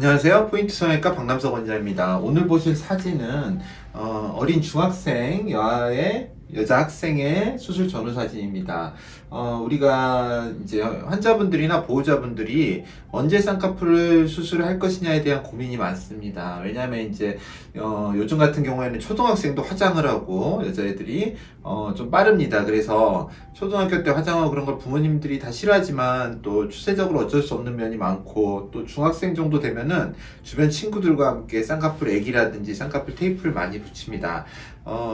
안녕하세요. 포인트 성형외과 박남석 원장입니다. 오늘 보실 사진은 어린 중학생의 여자 학생의 수술 전후 사진입니다. 우리가 이제 환자분들이나 보호자분들이 언제 쌍꺼풀을 수술할 것이냐에 대한 고민이 많습니다. 왜냐하면 이제 요즘 같은 경우에는 초등학생도 화장을 하고 여자애들이 좀 빠릅니다. 그래서 초등학교 때 화장하고 그런 걸 부모님들이 다 싫어하지만 또 추세적으로 어쩔 수 없는 면이 많고, 또 중학생 정도 되면은 주변 친구들과 함께 쌍꺼풀 액이라든지 쌍꺼풀 테이프를 많이 붙입니다.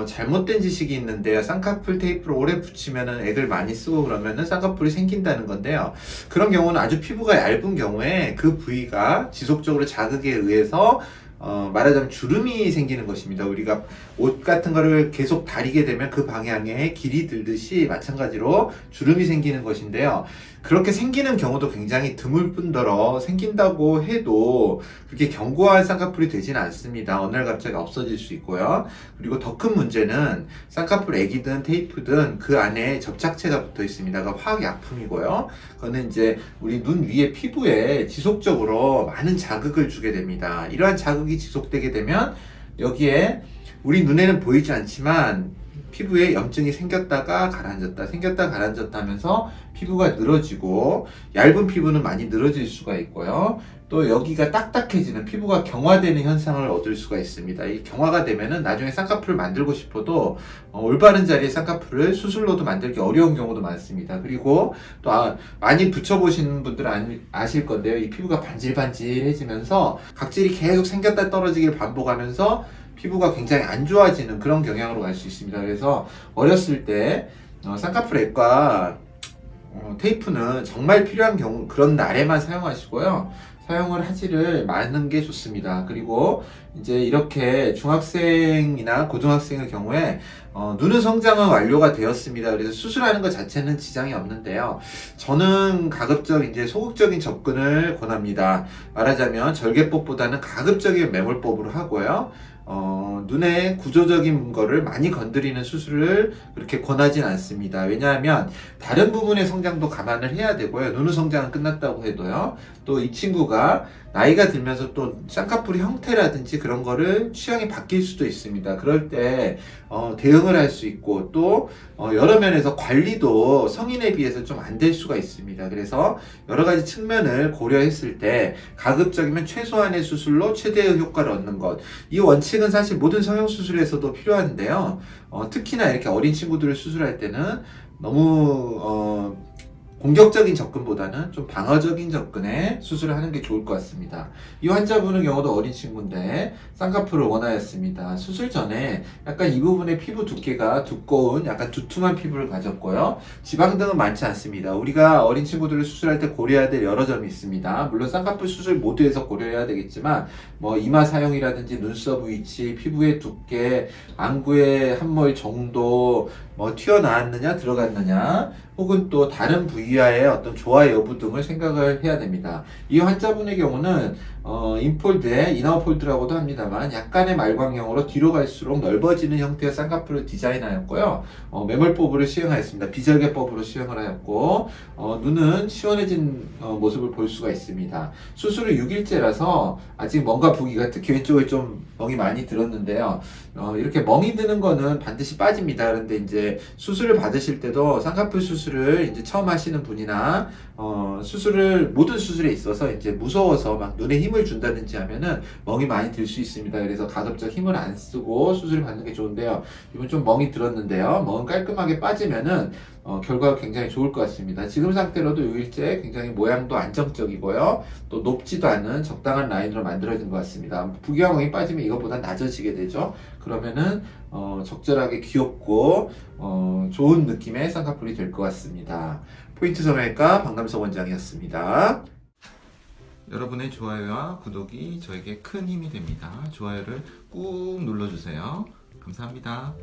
잘못된 지식이 있는데요. 쌍꺼풀 테이프를 오래 붙이면은 액을 많이 쓰고 그러면은 쌍꺼풀이 생긴다는 건데요. 그런 경우는 아주 피부가 얇은 경우에 그 부위가 지속적으로 자극에 의해서 말하자면 주름이 생기는 것입니다. 우리가 옷 같은 거를 계속 다리게 되면 그 방향에 길이 들듯이 마찬가지로 주름이 생기는 것인데요. 그렇게 생기는 경우도 굉장히 드물 뿐더러 생긴다고 해도 그렇게 견고한 쌍꺼풀이 되지는 않습니다. 어느 날 갑자기 없어질 수 있고요. 그리고 더 큰 문제는 쌍꺼풀 액이든 테이프든 그 안에 접착체가 붙어 있습니다. 그 화학약품이고요. 그거는 이제 우리 눈 위에 피부에 지속적으로 많은 자극을 주게 됩니다. 이러한 자극이 지속되게 되면 여기에 우리 눈에는 보이지 않지만 피부에 염증이 생겼다가 가라앉았다, 생겼다 가라앉았다 하면서 피부가 늘어지고, 얇은 피부는 많이 늘어질 수가 있고요. 또 여기가 딱딱해지는, 피부가 경화되는 현상을 얻을 수가 있습니다. 이 경화가 되면은 나중에 쌍꺼풀을 만들고 싶어도 올바른 자리에 쌍꺼풀을 수술로도 만들기 어려운 경우도 많습니다. 그리고 또 많이 붙여보시는 분들은 아실 건데요. 이 피부가 반질반질해지면서 각질이 계속 생겼다 떨어지기를 반복하면서 피부가 굉장히 안 좋아지는 그런 경향으로 갈 수 있습니다. 그래서 어렸을 때 쌍꺼풀 액과 테이프는 정말 필요한 경우, 그런 날에만 사용하시고요. 사용을 하지를 마는 게 좋습니다. 그리고 이제 이렇게 중학생이나 고등학생의 경우에 눈의 성장은 완료가 되었습니다. 그래서 수술하는 것 자체는 지장이 없는데요. 저는 가급적 이제 소극적인 접근을 권합니다. 말하자면 절개법보다는 가급적인 매몰법으로 하고요. 눈의 구조적인 거를 많이 건드리는 수술을 그렇게 권하진 않습니다. 왜냐하면 다른 부분의 성장도 감안을 해야 되고요. 눈의 성장은 끝났다고 해도요. 또 이 친구가 나이가 들면서 또 쌍꺼풀의 형태라든지 그런 거를 취향이 바뀔 수도 있습니다. 그럴 때 대응을 할 수 있고, 또 여러 면에서 관리도 성인에 비해서 좀 안 될 수가 있습니다. 그래서 여러 가지 측면을 고려했을 때 가급적이면 최소한의 수술로 최대의 효과를 얻는 것, 이 원칙은 사실 모든 성형수술에서도 필요한데요. 특히나 이렇게 어린 친구들을 수술할 때는 너무 공격적인 접근보다는 좀 방어적인 접근에 수술을 하는 게 좋을 것 같습니다. 이 환자분의 경우도 어린 친구인데 쌍꺼풀을 원하였습니다. 수술 전에 약간 이 부분의 피부 두께가 두꺼운 약간 두툼한 피부를 가졌고요. 지방 등은 많지 않습니다. 우리가 어린 친구들을 수술할 때 고려해야 될 여러 점이 있습니다. 물론 쌍꺼풀 수술 모두에서 고려해야 되겠지만 이마 사용이라든지 눈썹 위치, 피부의 두께, 안구의 함몰 정도, 튀어나왔느냐 들어갔느냐, 혹은 또 다른 부위와의 어떤 조화 여부 등을 생각을 해야 됩니다. 이 환자분의 경우는 인폴드에 이너폴드라고도 합니다만 약간의 말광형으로 뒤로 갈수록 넓어지는 형태의 쌍꺼풀을 디자인하였고요. 매몰법으로 시행하였습니다. 비절개법으로 시행을 하였고, 눈은 시원해진 모습을 볼 수가 있습니다. 수술 후 6일째라서 아직 뭔가 부기가, 특히 왼쪽에 좀 멍이 많이 들었는데요. 이렇게 멍이 드는 거는 반드시 빠집니다. 그런데 이제 수술을 받으실 때도 쌍꺼풀 수술을 이제 처음 하시는 분이나 모든 수술에 있어서 이제 무서워서 막 눈에 힘을 준다든지 하면은 멍이 많이 들 수 있습니다. 그래서 가급적 힘을 안 쓰고 수술을 받는 게 좋은데요. 이분 좀 멍이 들었는데요. 멍은 깔끔하게 빠지면은 결과가 굉장히 좋을 것 같습니다. 지금 상태로도 6일째 굉장히 모양도 안정적이고요. 또 높지도 않은 적당한 라인으로 만들어진 것 같습니다. 부기왕이 빠지면 이것보다 낮아지게 되죠. 그러면은 적절하게 귀엽고 좋은 느낌의 쌍꺼풀이 될 것 같습니다. 포인트 성형외과 박남석 원장이었습니다. 여러분의 좋아요와 구독이 저에게 큰 힘이 됩니다. 좋아요를 꾹 눌러주세요. 감사합니다.